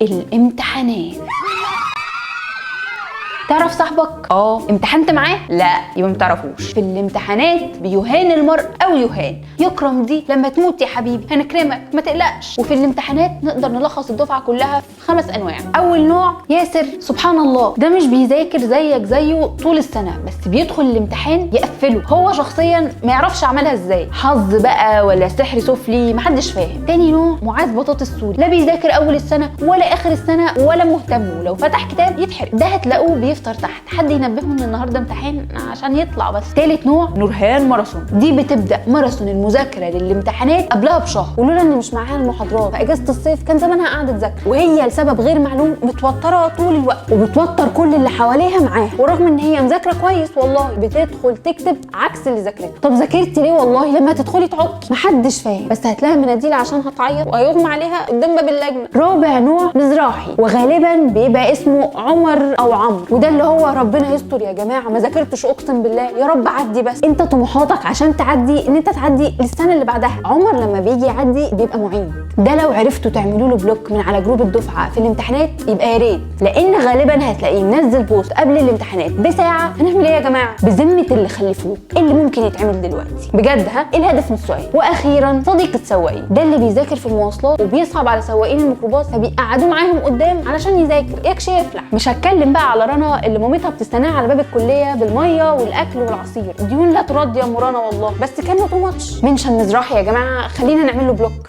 الامتحانات. تعرف صاحبك؟ امتحنت معاه؟ لا، يبقى متعرفوش. في الامتحانات بيهان المرء او يهان. يكرم دي لما تموت يا حبيبي هنكرمك ما تقلقش. وفي الامتحانات نقدر نلخص الدفعه كلها في 5 انواع. اول نوع ياسر، سبحان الله ده مش بيذاكر زيك زيه طول السنه، بس بيدخل الامتحان يقفله. هو شخصيا ما يعرفش عملها ازاي، حظ بقى ولا سحر سفلي محدش فاهم. تاني نوع معاذ بطاطس سوري، لا بيذاكر اول السنه ولا اخر السنه ولا مهتم، ولو فتح كتاب يتحرق. ده هتلاقوه بيفطر تحت، حد ينبهه ان النهارده امتحان عشان يطلع بس. تالت نوع نورهان ماراثون، دي بتبدا ماراثون المذاكره للامتحانات قبلها بشهر، ولولا ان مش معاها المحاضرات في اجازه الصيف كان زمانها قاعده تذاكر، وهي لسبب غير معلوم متوتره طول الوقت وبتوتر كل اللي حواليها معاها، ورغم ان هي مذاكره كويس والله بتدخل تكتب عكس اللي ذاكرته. طب ذاكرتي ليه؟ والله لما تدخلي تعكي محدش فاهم، بس هتلاقي مناديل عشان هتعيط وهيغمى عليها قدام باب اللجنه. رابع نوع مزراحي، وغالبا بيبقى اسمه عمر او عمرو، وده اللي هو ربنا يستر يا جماعه ما ذاكرتش اقسم بالله، يا رب عدي بس. انت طموحاتك عشان تعدي ان انت تعدي السنه اللي بعدها. عمر لما بيجي يعدي بيبقى معيد، ده لو عرفتوا تعملوا له بلوك من على جروب الدفعه في الامتحانات يبقى يا ريت، لان غالبا هتلاقيه منزل بوست قبل الامتحانات بساعه. هنعمل ايه يا جماعه بذمه اللي خلفوه؟ إيه اللي ممكن يتعمل دلوقتي بجد؟ ايه الهدف من السؤال؟ واخيرا صديق السواقين، ده اللي بيذاكر في المواصلات وبيصعب على سواقين الميكروباص فبيقعدوه معاهم قدام علشان يذاكر يكشي يفلح. مش هتكلم بقى على رنا اللي مامتها بتستناها على باب الكليه بالميه والاكل والعصير، ديون لا ترد يا ام رنا والله، بس كان تو ماتش. منشن مزراحي يا جماعه، خلينا نعمل له بلوك.